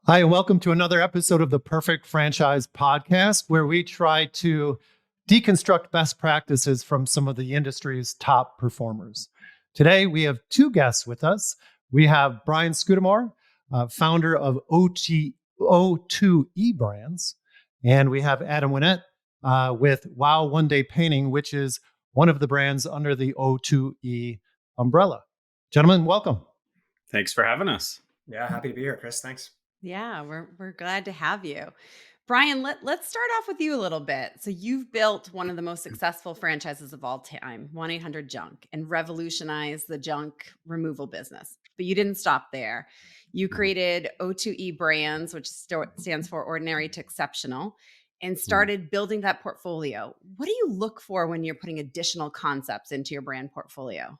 Hi, and welcome to another episode of the Perfect Franchise Podcast, where we try to deconstruct best practices from some of the industry's top performers. Today, we have two guests with us. We have Brian Scudamore, founder of O2E Brands, and we have Adam Winnett with WOW One Day Painting, which is one of the brands under the O2E umbrella. Gentlemen, welcome. Thanks for having us. Yeah, happy to be here, Chris. Thanks. Yeah, we're glad to have you. Brian, let's start off with you a little bit. So you've built one of the most successful franchises of all time, 1-800-JUNK, and revolutionized the junk removal business. But you didn't stop there. You created O2E Brands, which stands for Ordinary to Exceptional, and started building that portfolio. What do you look for when you're putting additional concepts into your brand portfolio?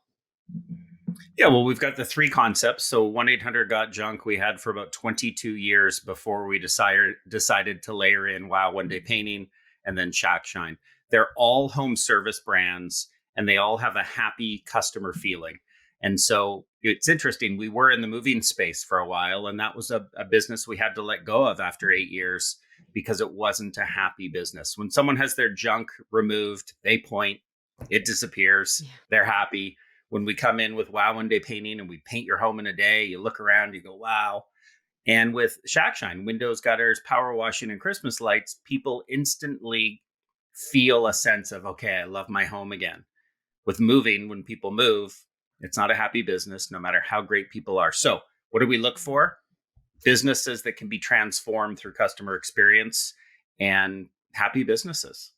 Yeah, well, we've got the three concepts. So 1-800-GOT-JUNK we had for about 22 years before we decided to layer in WOW One Day Painting and then Shack Shine. They're all home service brands and they all have a happy customer feeling. And so it's interesting. We were in the moving space for a while, and that was a business we had to let go of after 8 years because it wasn't a happy business. When someone has their junk removed, they point, it disappears, they're happy. When we come in with WOW One Day Painting and we paint your home in a day, you look around, you go, wow. And with Shack Shine, windows, gutters, power washing, and Christmas lights, people instantly feel a sense of, okay, I love my home again. With moving, when people move, it's not a happy business, no matter how great people are. So what do we look for? Businesses that can be transformed through customer experience and happy businesses.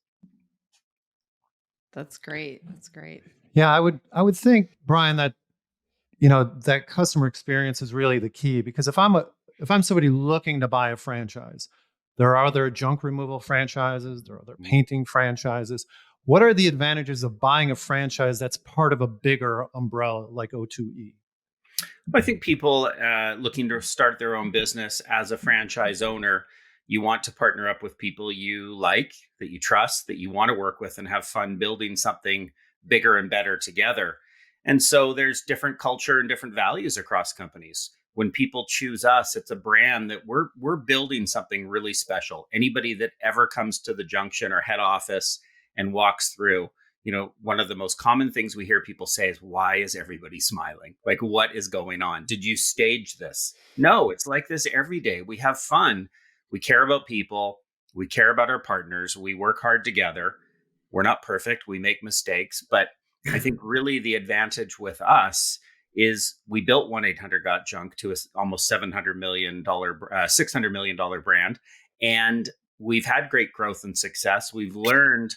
That's great. That's great. Yeah, I would think, Brian, that that customer experience is really the key, because if I'm somebody looking to buy a franchise, there are other junk removal franchises, there are other painting franchises. What are the advantages of buying a franchise that's part of a bigger umbrella like O2E? I think people looking to start their own business as a franchise owner, you want to partner up with people you like, that you trust, that you want to work with and have fun building something bigger and better together. And so there's different culture and different values across companies. When people choose us, it's a brand that we're building something really special. Anybody that ever comes to the junction or head office and walks through, one of the most common things we hear people say is, why is everybody smiling? Like, what is going on? Did you stage this? No, it's like this every day. We have fun. We care about people. We care about our partners. We work hard together. We're not perfect. We make mistakes. But I think really the advantage with us is we built 1-800-GOT-JUNK to a almost $600 million brand. And we've had great growth and success. We've learned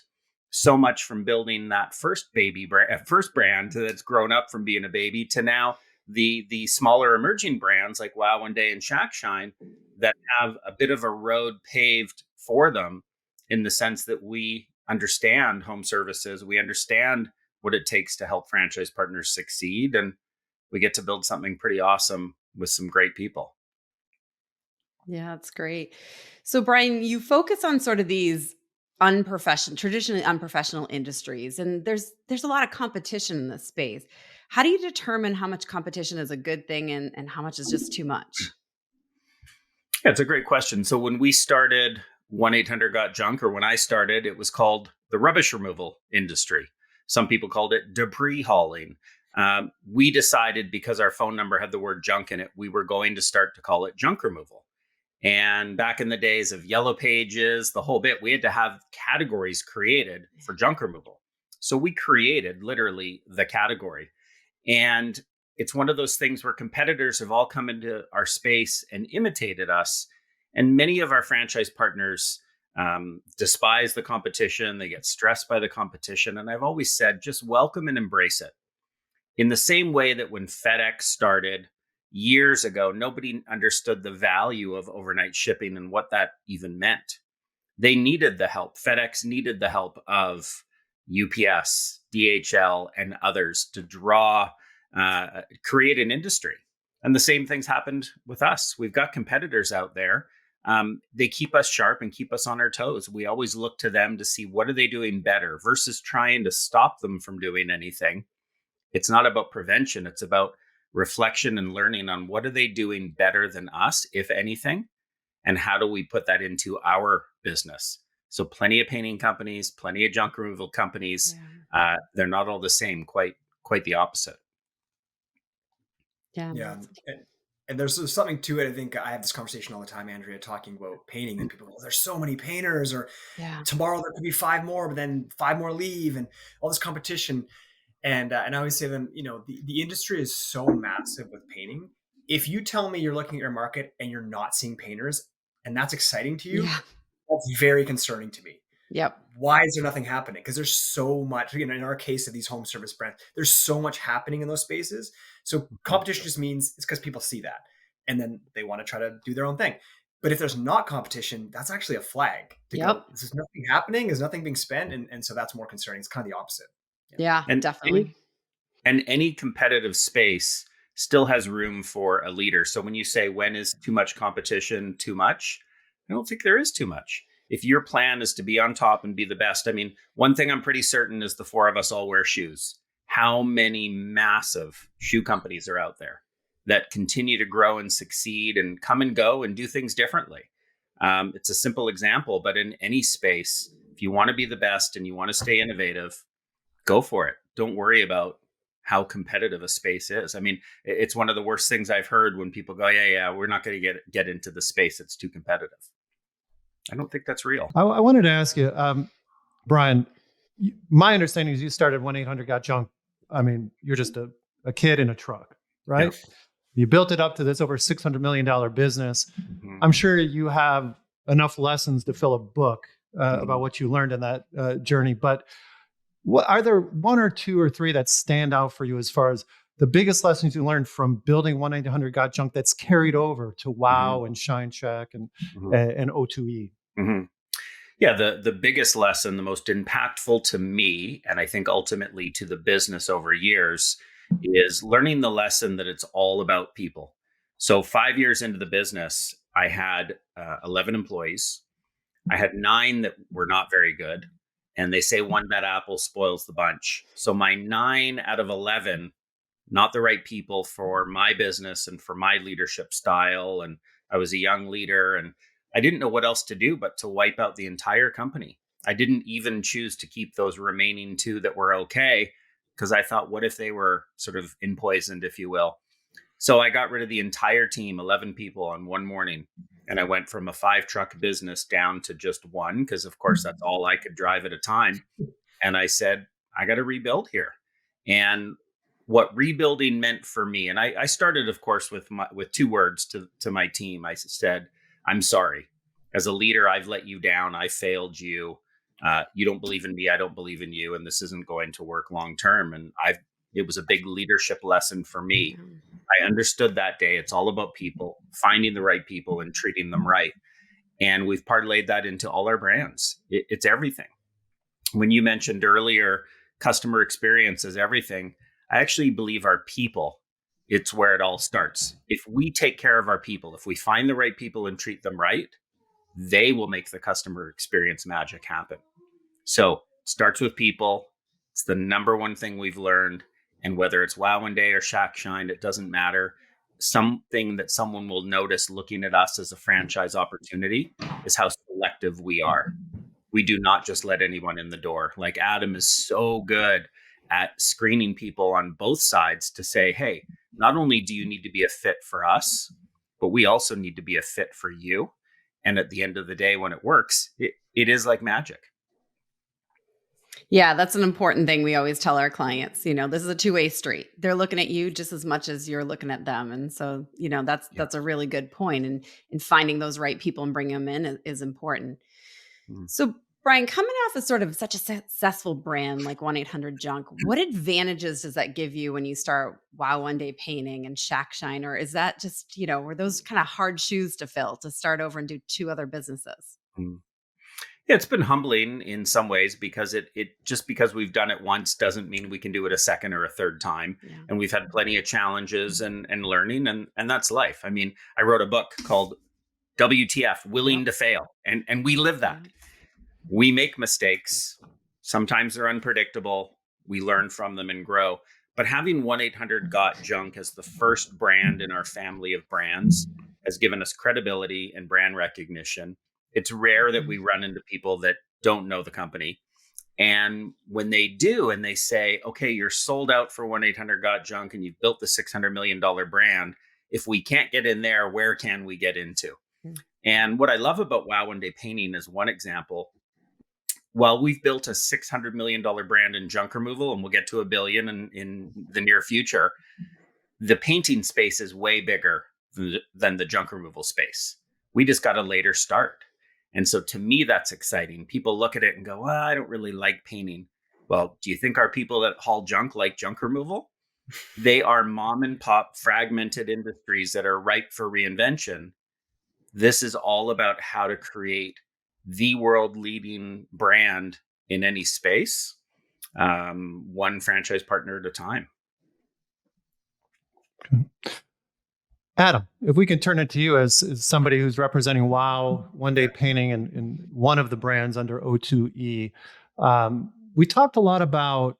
so much from building that first brand that's grown up from being a baby to now the smaller emerging brands like WOW One Day and Shack Shine that have a bit of a road paved for them, in the sense that we understand home services. We understand what it takes to help franchise partners succeed. And we get to build something pretty awesome with some great people. Yeah, that's great. So Brian, you focus on sort of these traditionally unprofessional industries, and there's a lot of competition in this space. How do you determine how much competition is a good thing and how much is just too much? Yeah, it's a great question. So when we started 1-800-GOT-JUNK, or when I started, it was called the rubbish removal industry. Some people called it debris hauling. We decided, because our phone number had the word junk in it, we were going to start to call it junk removal. And back in the days of yellow pages, the whole bit, we had to have categories created for junk removal. So we created literally the category. And it's one of those things where competitors have all come into our space and imitated us. And many of our franchise partners despise the competition. They get stressed by the competition. And I've always said, just welcome and embrace it. In the same way that when FedEx started years ago, nobody understood the value of overnight shipping and what that even meant. They needed the help. FedEx needed the help of UPS, DHL, and others to create an industry. And the same things happened with us. We've got competitors out there. They keep us sharp and keep us on our toes. We always look to them to see what are they doing better versus trying to stop them from doing anything. It's not about prevention. It's about reflection and learning on what are they doing better than us, if anything, and how do we put that into our business. So plenty of painting companies, plenty of junk removal companies. They're not all the same, quite the opposite. Yeah. Yeah. And there's something to it. I think I have this conversation all the time, Andrea, talking about painting, and people go, there's so many painters, or tomorrow there could be 5 more, but then 5 more leave, and all this competition. And I always say to them, the industry is so massive with painting. If you tell me you're looking at your market and you're not seeing painters, and that's exciting to you, that's very concerning to me. Yep. Why is there nothing happening? Because there's so much, in our case of these home service brands, there's so much happening in those spaces. So competition just means it's because people see that, and then they want to try to do their own thing. But if there's not competition, that's actually a flag to go, there's nothing happening, there's nothing being spent. And so that's more concerning. It's kind of the opposite. Yeah, and definitely. Any competitive space still has room for a leader. So when you say, when is too much competition too much? I don't think there is too much. If your plan is to be on top and be the best, I mean, one thing I'm pretty certain is the 4 of us all wear shoes. How many massive shoe companies are out there that continue to grow and succeed and come and go and do things differently? It's a simple example, but in any space, if you want to be the best and you want to stay innovative, go for it. Don't worry about how competitive a space is. I mean, it's one of the worst things I've heard when people go, we're not going to get into the space. It's too competitive. I don't think that's real. I wanted to ask you, Brian, my understanding is you started 1-800-GOT-JUNK. I mean, you're just a kid in a truck, right? Yeah. You built it up to this over $600 million business. Mm-hmm. I'm sure you have enough lessons to fill a book about what you learned in that journey. But are there 1 or 2 or 3 that stand out for you as far as the biggest lessons you learned from building 1-800-GOT-JUNK that's carried over to WOW and Shine Shack and O2E? Mm-hmm. Yeah, the biggest lesson, the most impactful to me, and I think ultimately to the business over years, is learning the lesson that it's all about people. So 5 years into the business, I had 11 employees. I had 9 that were not very good. And they say one bad apple spoils the bunch. So my 9 out of 11, not the right people for my business and for my leadership style. And I was a young leader and I didn't know what else to do but to wipe out the entire company. I didn't even choose to keep those remaining 2 that were okay, because I thought, what if they were sort of empoisoned, if you will? So I got rid of the entire team, 11 people, on one morning. And I went from a 5-truck business down to just 1, because of course that's all I could drive at a time. And I said, I got to rebuild here. And what rebuilding meant for me, and I started, of course, with 2 words to my team. I said, I'm sorry. As a leader, I've let you down. I failed you. You don't believe in me. I don't believe in you. And this isn't going to work long term. And it was a big leadership lesson for me. I understood that day. It's all about people, finding the right people and treating them right. And we've parlayed that into all our brands. It's everything. When you mentioned earlier, customer experience is everything. I actually believe our people, it's where it all starts. If we take care of our people, if we find the right people and treat them right, they will make the customer experience magic happen. So it starts with people. It's the number one thing we've learned. And whether it's WOW One Day or Shack Shine, it doesn't matter. Something that someone will notice looking at us as a franchise opportunity is how selective we are. We do not just let anyone in the door. Like Adam is so good at screening people on both sides to say, hey, not only do you need to be a fit for us, but we also need to be a fit for you. And at the end of the day, when it works, it is like magic. Yeah, that's an important thing we always tell our clients. This is a 2-way street. They're looking at you just as much as you're looking at them. And so, that's a really good point. And finding those right people and bringing them in is important. So, Brian, coming off as sort of such a successful brand like 1-800-JUNK, what advantages does that give you when you start WOW One Day Painting and Shack Shine? Or is that just, were those kind of hard shoes to fill to start over and do 2 other businesses? Yeah, it's been humbling in some ways, because it just because we've done it once doesn't mean we can do it a second or a third time. Yeah. And we've had plenty of challenges and learning, and that's life. I mean, I wrote a book called WTF, Willing to Fail. And we live that. Yeah. We make mistakes. Sometimes they're unpredictable. We learn from them and grow. But having 1-800-GOT-JUNK as the first brand in our family of brands has given us credibility and brand recognition. It's rare that we run into people that don't know the company. And when they do, and they say, okay, you're sold out for 1-800-GOT-JUNK and you've built the $600 million brand. If we can't get in there, where can we get into? And what I love about WOW One Day Painting is one example. While we've built a $600 million brand in junk removal, and we'll get to $1 billion in the near future, the painting space is way bigger than the junk removal space. We just got a later start. And so to me, that's exciting. People look at it and go, well, I don't really like painting. Well, do you think our people that haul junk like junk removal? They are mom and pop fragmented industries that are ripe for reinvention. This is all about how to create the world leading brand in any space, one franchise partner at a time. Okay. Adam, if we can turn it to you as somebody who's representing WOW One Day Painting and one of the brands under O2E. We talked a lot about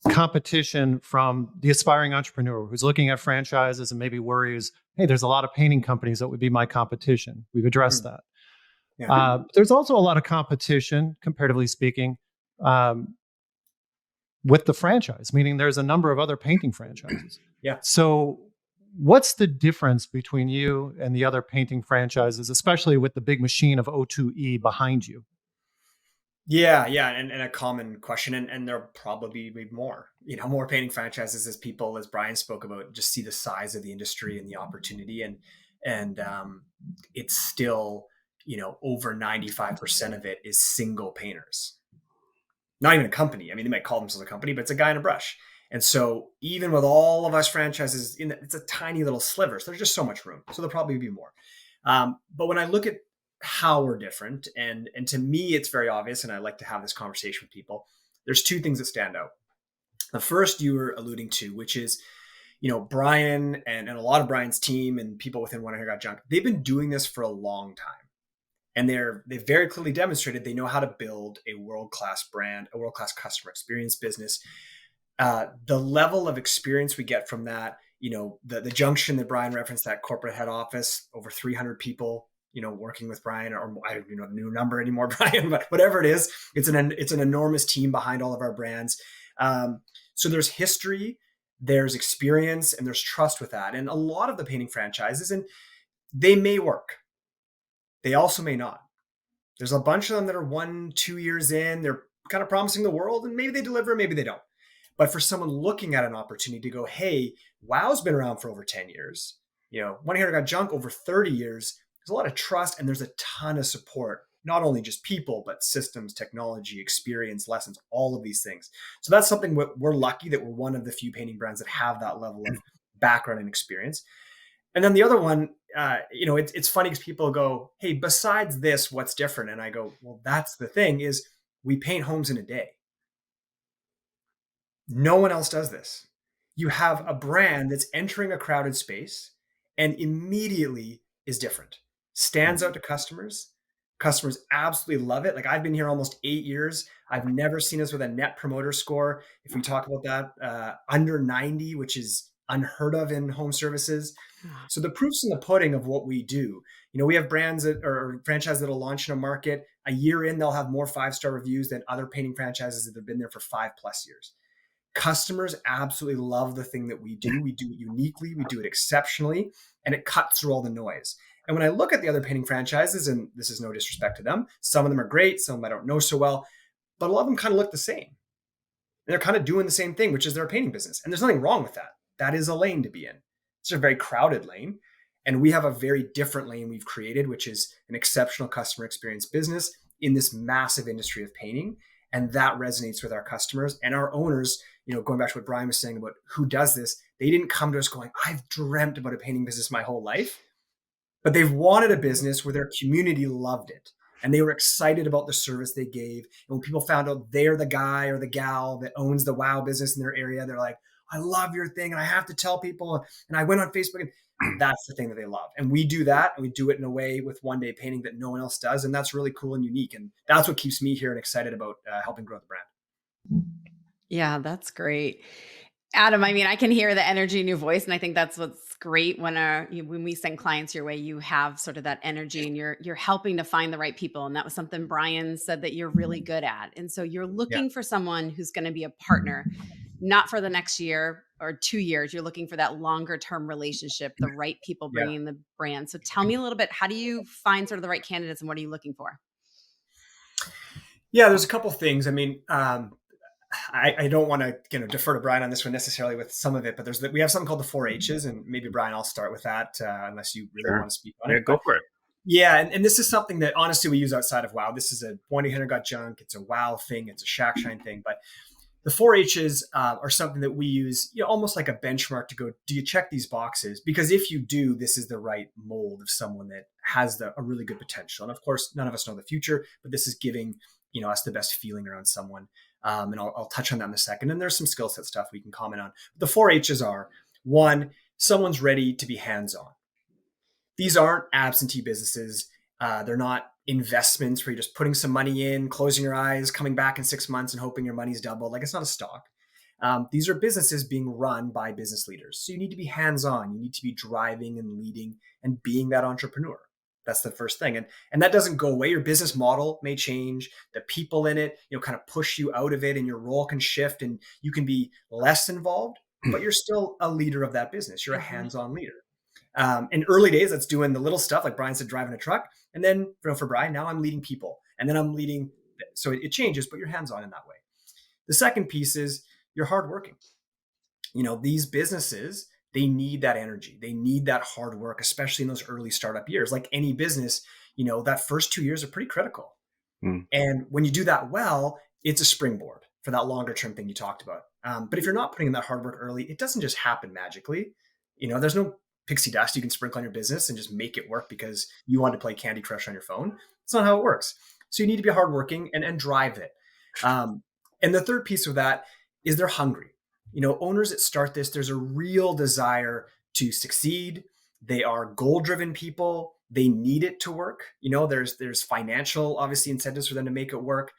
competition from the aspiring entrepreneur who's looking at franchises and maybe worries, hey, there's a lot of painting companies that would be my competition. We've addressed that. Yeah. There's also a lot of competition, comparatively speaking, with the franchise, meaning there's a number of other painting franchises. Yeah. So what's the difference between you and the other painting franchises, especially with the big machine of O2E behind you? Yeah. And a common question, and there'll probably be more, more painting franchises as people, as Brian spoke about, just see the size of the industry and the opportunity. And it's still, over 95% of it is single painters. Not even a company. I mean, they might call themselves a company, but it's a guy in a brush. And so even with all of us franchises, it's a tiny little sliver. So there's just so much room. So there'll probably be more. But when I look at how we're different, and to me, it's very obvious, and I like to have this conversation with people, there's two things that stand out. The first you were alluding to, which is, Brian and a lot of Brian's team and people within 1-800-GOT-JUNK, they've been doing this for a long time. And they've very clearly demonstrated they know how to build a world-class brand, a world-class customer experience business. The level of experience we get from that, the junction that Brian referenced, that corporate head office, over 300 people, working with Brian, or I don't know the new number anymore, Brian, but whatever it is, it's an enormous team behind all of our brands. So there's history, there's experience, and there's trust with that. And a lot of the painting franchises, and they may work. They also may not. There's a bunch of them that are 1-2 years in, they're kind of promising the world, and maybe they deliver, maybe they don't. But for someone looking at an opportunity to go, hey, WOW's been around for over 10 years, 1-800-GOT-JUNK over 30 years, there's a lot of trust and there's a ton of support, not only just people, but systems, technology, experience, lessons, all of these things. So that's something we're lucky that we're one of the few painting brands that have that level of background and experience. And then the other one, it's funny because people go, hey, besides this, what's different? And I go, well, that's the thing, is we paint homes in a day. No one else does this. You have a brand that's entering a crowded space and immediately is different, stands out to customers. Customers absolutely love it. Like, I've been here almost 8 years. I've never seen us with a net promoter score, if we talk about that, under 90, which is unheard of in home services. So the proof's in the pudding of what we do. We have brands or franchises that'll launch in a market. A year in, they'll have more 5-star reviews than other painting franchises that have been there for 5+ years. Customers absolutely love the thing that we do. We do it uniquely, we do it exceptionally, and it cuts through all the noise. And when I look at the other painting franchises, and this is no disrespect to them, some of them are great, some of them I don't know so well, but a lot of them kind of look the same. And they're kind of doing the same thing, which is their painting business. And there's nothing wrong with that. That is a lane to be in. It's a very crowded lane. And we have a very different lane we've created, which is an exceptional customer experience business in this massive industry of painting. And that resonates with our customers and our owners. Going back to what Brian was saying about who does this, they didn't come to us going, I've dreamt about a painting business my whole life, but they've wanted a business where their community loved it. And they were excited about the service they gave. And when people found out they're the guy or the gal that owns the WOW business in their area, they're like, I love your thing and I have to tell people. And I went on Facebook, and that's the thing that they love. And we do that, and we do it in a way with One Day Painting that no one else does. And that's really cool and unique. And that's what keeps me here and excited about helping grow the brand. Yeah, that's great. Adam, I mean, I can hear the energy in your voice, and I think that's what's great when we send clients your way. You have sort of that energy, and you're helping to find the right people, and that was something Brian said that you're really good at. And so you're Yeah. looking for someone who's going to be a partner, not for the next year or 2 years. You're looking for that longer term relationship, the right people Yeah. bringing the brand. So tell me a little bit. How do you find sort of the right candidates, and what are you looking for? Yeah, there's a couple things. I mean, I don't want to defer to Brian on this one necessarily with some of it, but we have something called the 4 H's, and maybe Brian, I'll start with that unless you really want to speak on it. Go for it. Yeah, and this is something that honestly we use outside of WOW. This is a 1-800-GOT-JUNK. It's a WOW thing. It's a Shack Shine thing. But the 4 H's are something that we use, almost like a benchmark to go, do you check these boxes? Because if you do, this is the right mold of someone that has a really good potential. And of course, none of us know the future, but this is giving us the best feeling around someone. And I'll touch on that in a second. And there's some skill set stuff we can comment on. The 4 H's are: 1, someone's ready to be hands-on. These aren't absentee businesses. They're not investments where you're just putting some money in, closing your eyes, coming back in 6 months and hoping your money's doubled. Like, it's not a stock. These are businesses being run by business leaders. So you need to be hands-on. You need to be driving and leading and being that entrepreneur. That's the first thing. And that doesn't go away. Your business model may change. The people in it, kind of push you out of it, and your role can shift and you can be less involved, but you're still a leader of that business. You're a hands-on leader. In early days, that's doing the little stuff, like Brian said, driving a truck. And then for Brian, now I'm leading people, and then I'm leading. So it changes, but you're hands-on in that way. The second piece is you're hardworking. These businesses, they need that energy. They need that hard work, especially in those early startup years. Like any business, that first 2 years are pretty critical. And when you do that well, it's a springboard for that longer term thing you talked about. But if you're not putting in that hard work early, it doesn't just happen magically. There's no pixie dust you can sprinkle on your business and just make it work because you want to play Candy Crush on your phone. It's not how it works. So you need to be hardworking and drive it. And the third piece of that is they're hungry. Owners that start this, there's a real desire to succeed. They are goal-driven people. They need it to work. There's financial, obviously, incentives for them to make it work.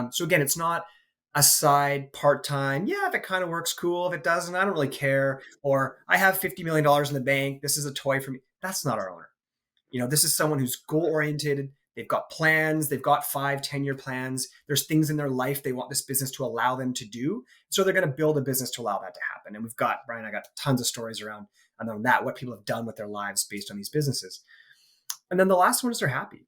So again, it's not a side part-time. Yeah, if it kind of works, cool. If it doesn't, I don't really care. Or I have $50 million in the bank. This is a toy for me. That's not our owner. This is someone who's goal-oriented. They've got plans. They've got 5-10-year plans. There's things in their life they want this business to allow them to do. So they're going to build a business to allow that to happen. And Brian, I got tons of stories around that, what people have done with their lives based on these businesses. And then the last one is they're happy.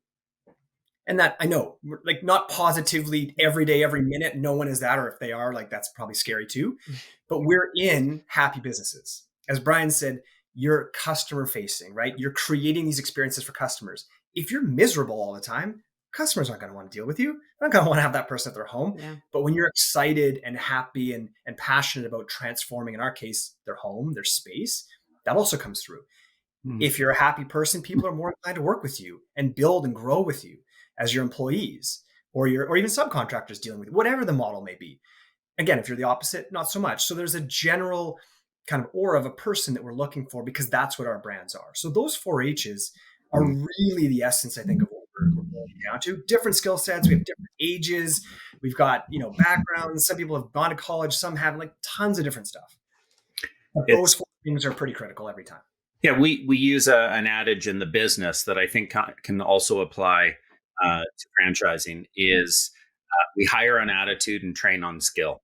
And that, I know, like, not positively every day, every minute, no one is that. Or if they are, like, that's probably scary too. But we're in happy businesses. As Brian said, you're customer facing, right? You're creating these experiences for customers. If you're miserable all the time, customers aren't going to want to deal with you. They're not going to want to have that person at their home. Yeah. But when you're excited and happy and passionate about transforming, in our case, their home, their space, that also comes through. If you're a happy person, people are more inclined to work with you and build and grow with you as your employees or even subcontractors dealing with you, whatever the model may be. Again, if you're the opposite, not so much. So there's a general kind of aura of a person that we're looking for, because that's what our brands are. So those 4 H's are really the essence, I think, of what we're going down to. Different skill sets. We have different ages. We've got, backgrounds. Some people have gone to college. Some haven't, like, tons of different stuff. Those 4 things are pretty critical every time. Yeah, we use an adage in the business that I think can also apply to franchising is we hire on attitude and train on skill.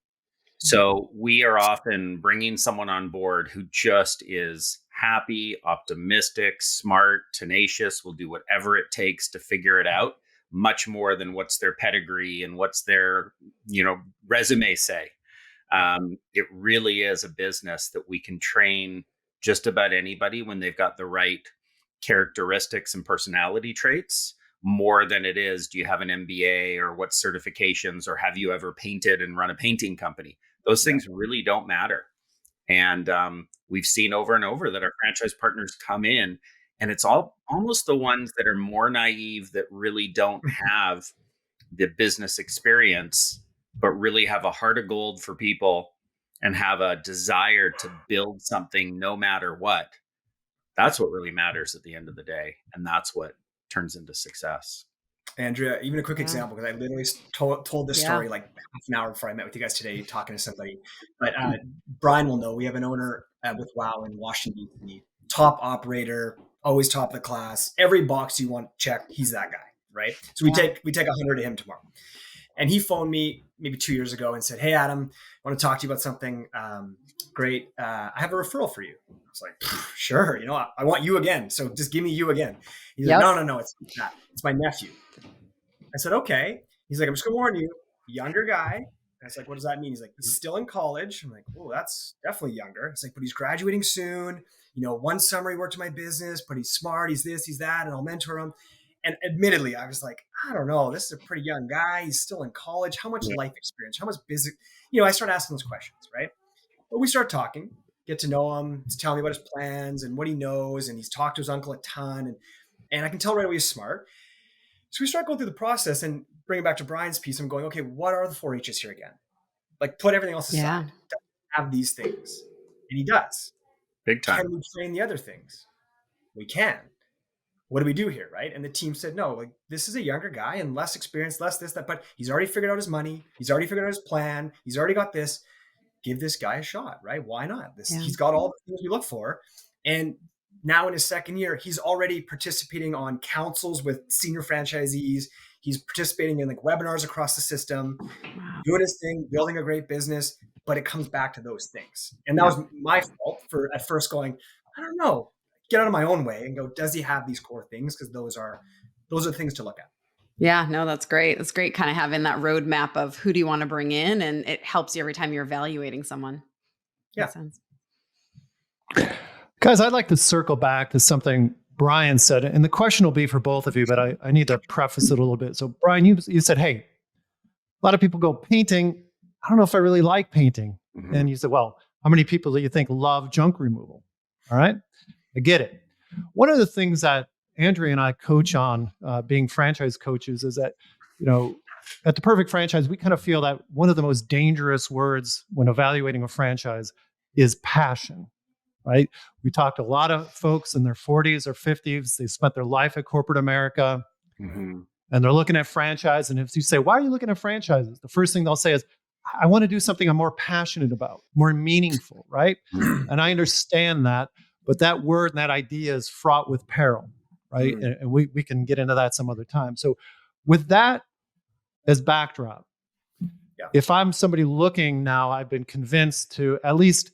So we are often bringing someone on board who just is happy, optimistic, smart, tenacious, will do whatever it takes to figure it out, much more than what's their pedigree and what's their, resume say. It really is a business that we can train just about anybody when they've got the right characteristics and personality traits, more than it is, do you have an MBA or what certifications, or have you ever painted and run a painting company? Those things really don't matter. And we've seen over and over that our franchise partners come in, and it's almost the ones that are more naive, that really don't have the business experience, but really have a heart of gold for people and have a desire to build something no matter what. That's what really matters at the end of the day. And that's what turns into success. Andrea, even a quick example, because I literally told this Yeah. story like half an hour before I met with you guys today, talking to somebody. But Brian will know we have an owner with WOW in Washington, D.C., top operator, always top of the class. Every box you want checked, he's that guy, right? So we take 100 to him tomorrow. And he phoned me maybe 2 years ago and said, "Hey, Adam, I want to talk to you about something great. I have a referral for you." I was like, "Sure, I want you again. So just give me you again." He's like, "No, it's not. It's my nephew." I said, "Okay." He's like, "I'm just going to warn you, younger guy." And I was like, "What does that mean?" He's like, "He's still in college." I'm like, "Oh, that's definitely younger." It's like, "But he's graduating soon. One summer he worked in my business, but he's smart. He's this, he's that, and I'll mentor him." And admittedly, I was like, I don't know. This is a pretty young guy. He's still in college. How much life experience? How much business? I started asking those questions, right? But we start talking, get to know him. He's telling me about his plans and what he knows. And he's talked to his uncle a ton. And I can tell right away he's smart. So we start going through the process and bring it back to Brian's piece. I'm going, okay, what are the 4-H's here again? Like, put everything else aside. Does he have these things? And he does. Big time. Can we train the other things? We can. What do we do here, right? And the team said, no, like, this is a younger guy and less experience, less this, that, but he's already figured out his money. He's already figured out his plan. He's already got this. Give this guy a shot, right? Why not? He's got all the things we look for. And now in his second year, he's already participating on councils with senior franchisees. He's participating in like webinars across the system, doing his thing, building a great business, but it comes back to those things. And that was my fault for at first going, I don't know, get out of my own way and go, does he have these core things? Because those are things to look at. Yeah, no, that's great. It's great kind of having that roadmap of who do you want to bring in, and it helps you every time you're evaluating someone. Yeah. Makes sense. Guys, I'd like to circle back to something Brian said, and the question will be for both of you, but I need to preface it a little bit. So Brian, you said, hey, a lot of people go painting. I don't know if I really like painting. Mm-hmm. And you said, well, how many people do you think love junk removal? All right. I get it. One of the things that Andrea and I coach on being franchise coaches is that, at the Perfect Franchise, we kind of feel that one of the most dangerous words when evaluating a franchise is passion, right? We talked to a lot of folks in their 40s or 50s. They spent their life at corporate America, mm-hmm. and they're looking at franchise. And if you say, why are you looking at franchises? The first thing they'll say is, I want to do something I'm more passionate about, more meaningful, right? And I understand that, but that word and that idea is fraught with peril, right? Mm. And we can get into that some other time. So with that as backdrop, if I'm somebody looking now, I've been convinced to at least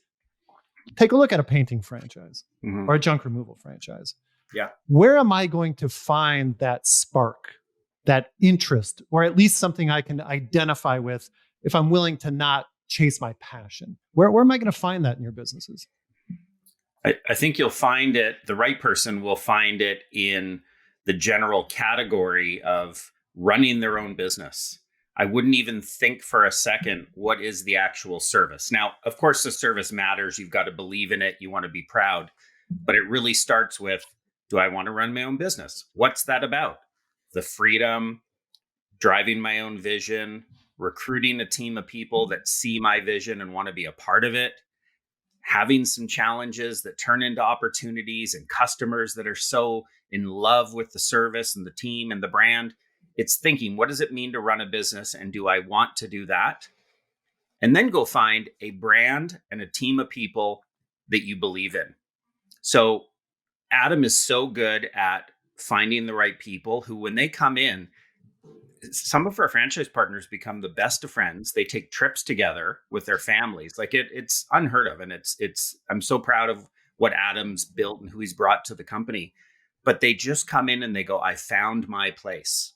take a look at a painting franchise or a junk removal franchise. Yeah. Where am I going to find that spark, that interest, or at least something I can identify with if I'm willing to not chase my passion? Where am I going to find that in your businesses? I think you'll find it, the right person will find it in the general category of running their own business. I wouldn't even think for a second, what is the actual service? Now, of course, the service matters. You've got to believe in it. You want to be proud. But it really starts with, do I want to run my own business? What's that about? The freedom, driving my own vision, recruiting a team of people that see my vision and want to be a part of it, having some challenges that turn into opportunities and customers that are so in love with the service and the team and the brand. It's thinking, what does it mean to run a business? And do I want to do that? And then go find a brand and a team of people that you believe in. So Adam is so good at finding the right people who, when they come in, some of our franchise partners become the best of friends. They take trips together with their families. Like it's unheard of. And I'm so proud of what Adam's built and who he's brought to the company, but they just come in and they go, I found my place.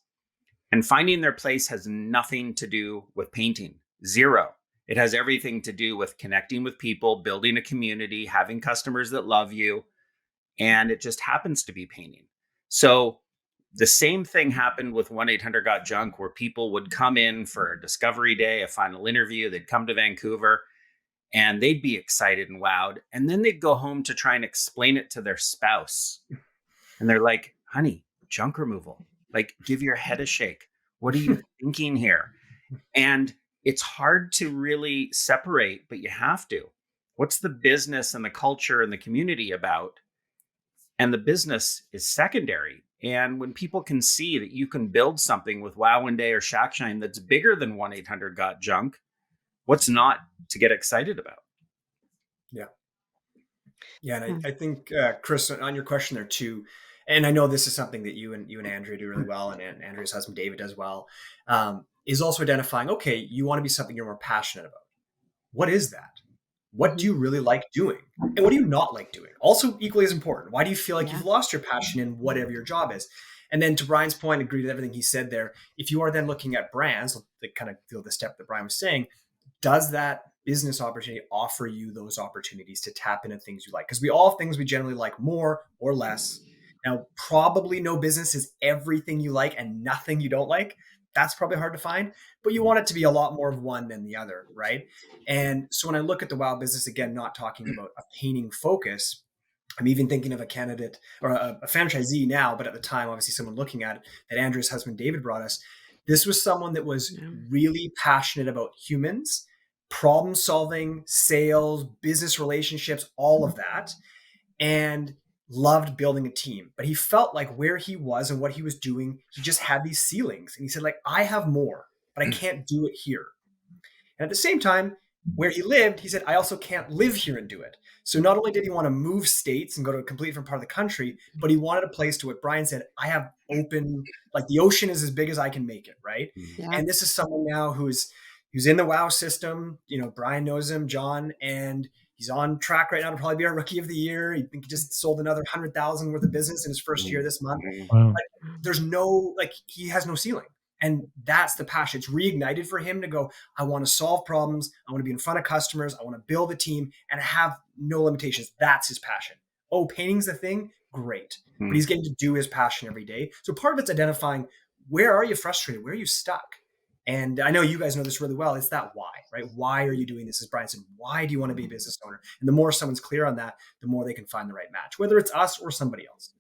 And finding their place has nothing to do with painting. Zero. It has everything to do with connecting with people, building a community, having customers that love you. And it just happens to be painting. So the same thing happened with 1-800-GOT-JUNK, where people would come in for a discovery day, a final interview. They'd come to Vancouver and they'd be excited and wowed. And then they'd go home to try and explain it to their spouse. And they're like, honey, junk removal. Like, give your head a shake. What are you thinking here? And it's hard to really separate, but you have to. What's the business and the culture and the community about? And the business is secondary. And when people can see that you can build something with Wow One Day or Shackshine that's bigger than 1-800-GOT-JUNK, what's not to get excited about? Yeah. Yeah. And I think, Chris, on your question there too, and I know this is something that you and Andrea do really well, and Andrea's husband David does well, is also identifying, okay, you want to be something you're more passionate about. What is that? What do you really like doing? And what do you not like doing? Also equally as important. Why do you feel like you've lost your passion in whatever your job is? And then to Brian's point, agree with everything he said there. If you are then looking at brands, that kind of feel the step that Brian was saying, does that business opportunity offer you those opportunities to tap into things you like? Because we all have things we generally like more or less. Now, probably no business is everything you like and nothing you don't like. That's probably hard to find, but you want it to be a lot more of one than the other, right? And so when I look at the WOW business, again, not talking about a painting focus, I'm even thinking of a candidate or a franchisee now, but at the time, obviously someone looking at it that Andrea's husband, David, brought us. This was someone that was really passionate about humans, problem solving, sales, business relationships, all of that, and loved building a team. But he felt like where he was and what he was doing, he just had these ceilings. And he said, like, I have more, but I can't do it here. And at the same time, where he lived, he said, I also can't live here and do it. So not only did he want to move states and go to a completely different part of the country, but he wanted a place to what Brian said, I have open, like the ocean is as big as I can make it, right? Yeah. And this is someone now who's in the WOW system. You know, Brian knows him, John, and he's on track right now to probably be our rookie of the year. He just sold another 100,000 worth of business in his first year this month. Wow. But there's no, like, he has no ceiling. And that's the passion. It's reignited for him to go, I want to solve problems. I want to be in front of customers. I want to build a team and have no limitations. That's his passion. Oh, painting's the thing? Great. But he's getting to do his passion every day. So part of it's identifying, where are you frustrated? Where are you stuck? And I know you guys know this really well. It's that why, right? Why are you doing this? As Brian said, why do you want to be a business owner? And the more someone's clear on that, the more they can find the right match, whether it's us or somebody else.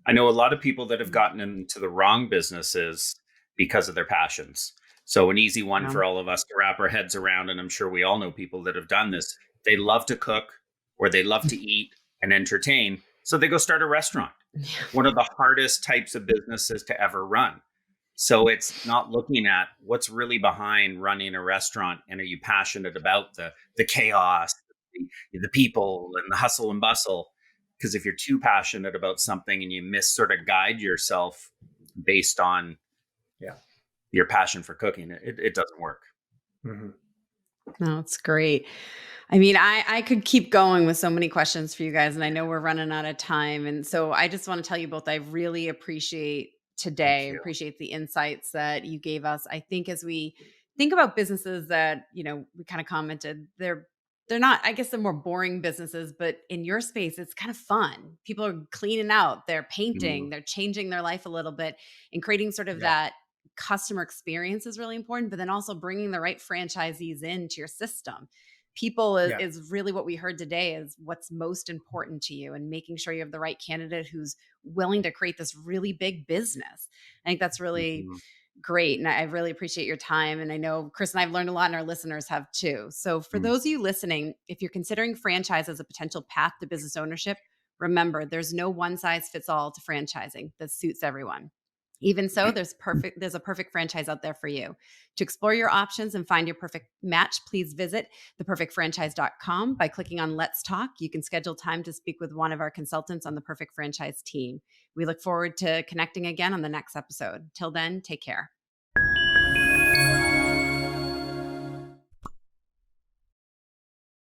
I know a lot of people that have gotten into the wrong businesses because of their passions. So an easy one for all of us to wrap our heads around, and I'm sure we all know people that have done this. They love to cook, or they love to eat and entertain. So they go start a restaurant. One of the hardest types of businesses to ever run. So it's not looking at what's really behind running a restaurant, and are you passionate about the chaos, the people, and the hustle and bustle? Because if you're too passionate about something and you sort of guide yourself based on your passion for cooking, it doesn't work. No, it's great. I mean, I could keep going with so many questions for you guys, and I know we're running out of time. And so I just want to tell you both, I really appreciate today. Appreciate the insights that you gave us. I think as we think about businesses that, you know, we kind of commented, they're not, I guess they're more boring businesses, but in your space, it's kind of fun. People are cleaning out, they're painting, they're changing their life a little bit, and creating sort of that customer experience is really important, but then also bringing the right franchisees into your system. People is really what we heard today is what's most important to you, and making sure you have the right candidate who's willing to create this really big business. I think that's really great. And I really appreciate your time. And I know Chris and I've learned a lot, and our listeners have too. So for those of you listening, if you're considering franchise as a potential path to business ownership, remember there's no one size fits all to franchising that suits everyone. Even so, there's a perfect franchise out there for you. To explore your options and find your perfect match, please visit theperfectfranchise.com. By clicking on Let's Talk, you can schedule time to speak with one of our consultants on the Perfect Franchise team. We look forward to connecting again on the next episode. Till then, take care.